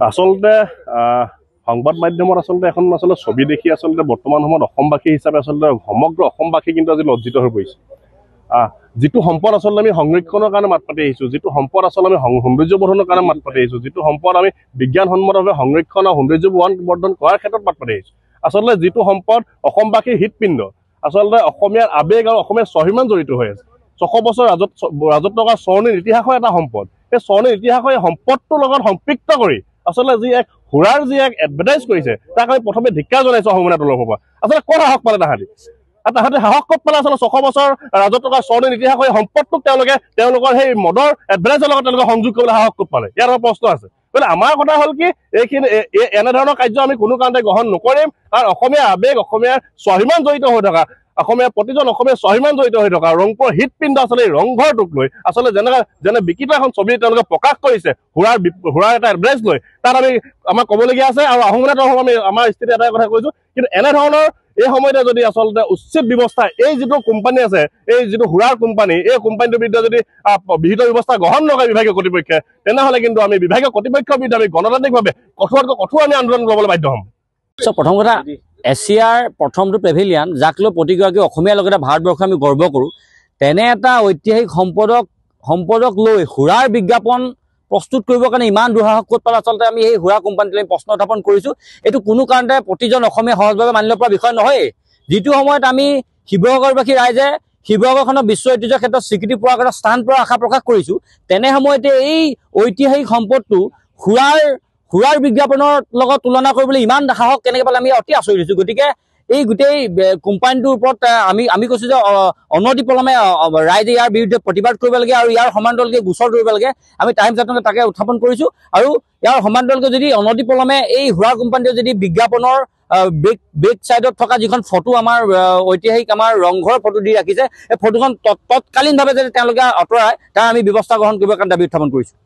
আচলতে সংবাদ মাধ্যমত আচলতে এখন আচলতে ছবি দেখি আচলতে বৰ্তমান সময়ত অসমবাসী হিচাপে আচলতে সমগ্ৰ অসমবাসী কিন্তু আজি লজ্জিত হৈ পৰিছে যিটো সম্পদ আচলতে আমি সংৰক্ষণৰ কাৰণে মাত পাতি আহিছোঁ যিটো সম্পদ আচলতে আমি সৌন্দৰ্য বৰ্ধনৰ কাৰণে মাত পাতি আহিছোঁ যিটো সম্পদ আমি বিজ্ঞানসন্মতভাৱে সংৰক্ষণ আৰু সৌন্দৰ্য বৰ্ধন কৰাৰ ক্ষেত্ৰত মাত পাতি আহিছোঁ আচলতে যিটো সম্পদ অসমবাসীৰ হৃদপিণ্ড আচলতে অসমীয়াৰ আৱেগ আৰু অসমীয়াৰ স্বাভিমান জড়িত হৈ আছে 600 বছৰ ৰাজত্ব কৰা স্বৰ্ণীল ইতিহাসৰ এটা সম্পদ এই স্বৰ্ণীল ইতিহাসৰ এই সম্পদটোৰ লগত সম্পৃক্ত কৰি আচলতে যি এক হুৰাৰ যি এক এডভাৰটাইজ কৰিছে তাক আমি প্ৰথমে ধিক্কাৰ জনাইছোঁ অসমীয়া দলৰ পৰা আচলতে ক'ত সাহস পালে তাহাঁতি সাহস ক'ত পালে আচলতে 600 বছৰ ৰাজত্ব কৰা স্বৰ্ণীল ইতিহাসৰ এই সম্পদটোক তেওঁলোকৰ সেই মদৰ এডভাৰটাইজৰ লগত তেওঁলোকে সংযোগ কৰিবলৈ সাহস ক'ত পালে ইয়াৰ প্ৰশ্ন আছে বোলে আমাৰ কথা হ'ল কি এইখিনি এনেধৰণৰ কাৰ্য আমি কোনো কাৰণতে গ্ৰহণ নকৰিম কাৰণ অসমীয়া আৱেগ অসমীয়াৰ স্বাভিমান জড়িত হৈ থকা অসমীয়া প্ৰতিজন অসমীয়া স্বাভিমান জড়িত হৈ থকা ৰংপুৰৰ হৃদপিণ্ড আচলতে ৰংঘৰটোক লৈ আচলতে যেনে বিকৃত এখন ছবি তেওঁলোকে প্ৰকাশ কৰিছে হুৰাৰ এটা এডভাৰটাইজ লৈ তাত আমাক ক'বলগীয়া আছে আৰু আহোমনাথ আমি আমাৰ স্থিতি এটাই কথা কৈছোঁ কিন্তু এনেধৰণৰ এই সময়তে যদি আচলতে উচিত ব্যৱস্থা এই যিটো কোম্পানী আছে এই যিটো হুৰাৰ কোম্পানী এই কোম্পানীটোৰ বিৰুদ্ধে যদি বিহিত ব্যৱস্থা গ্ৰহণ নকৰে বিভাগীয় কৰ্তৃপক্ষে তেনেহ'লে কিন্তু আমি বিভাগীয় কৰ্তৃপক্ষৰ বিৰুদ্ধে আমি গণতান্ত্ৰিকভাৱে কঠোৰ আমি আন্দোলন কৰিবলৈ বাধ্য হ'ম প্ৰথম কথা এছিয়াৰ প্ৰথমটো পেভিলিয়ন যাক লৈ প্ৰতিগৰাকী অসমীয়াৰ লগতে ভাৰতবৰ্ষ আমি গৰ্ব কৰোঁ তেনে এটা ঐতিহাসিক সম্পদক লৈ হুৰাৰ বিজ্ঞাপন প্ৰস্তুত কৰিবৰ কাৰণে ইমান দুঃসাহস ক'ত পালে আচলতে আমি এই হুৰা কোম্পানীটোলৈ আমি প্ৰশ্ন উত্থাপন কৰিছোঁ এইটো কোনো কাৰণতে প্ৰতিজন অসমীয়া সহজভাৱে মানি ল'ব পৰা বিষয় নহয় যিটো সময়ত আমি শিৱসাগৰবাসী ৰাইজে শিৱসাগৰখনৰ বিশ্ব ঐতিহ্যৰ ক্ষেত্ৰত স্বীকৃতি পোৱাৰ কাৰণে স্থান পোৱাৰ আশা প্ৰকাশ কৰিছোঁ তেনে সময়তে এই ঐতিহাসিক সম্পদটো হুৰাৰ বিজ্ঞাপনৰ লগত তুলনা কৰিবলৈ ইমান সাহস কেনেকৈ পালে আমি অতি আচৰিত হৈছোঁ গতিকে এই গোটেই কোম্পানীটোৰ ওপৰত আমি কৈছোঁ যে অনতিপলমে ৰাইজে ইয়াৰ বিৰুদ্ধে প্ৰতিবাদ কৰিব লাগে আৰু ইয়াৰ সমান্তৰালকৈ গোচৰ ধৰিব লাগে আমি টাইমছ আটকে তাকে উত্থাপন কৰিছোঁ আৰু ইয়াৰ সমান্তৰালকৈ যদি অনতিপলমে এই হুৰাৰ কোম্পানীটোৱে যদি বিজ্ঞাপনৰ বেক চাইডত থকা যিখন ফটো আমাৰ ঐতিহাসিক আমাৰ ৰংঘৰ ফটো দি ৰাখিছে এই ফটোখন তৎকালীনভাৱে যদি তেওঁলোকে আঁতৰাই তাৰ আমি ব্যৱস্থা গ্ৰহণ কৰিবৰ কাৰণে দাবী উত্থাপন কৰিছোঁ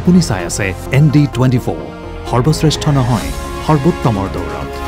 আপুনি চাই আছে ND24 সৰ্বশ্ৰেষ্ঠ নহয় সৰ্বোত্তমৰ দৌৰত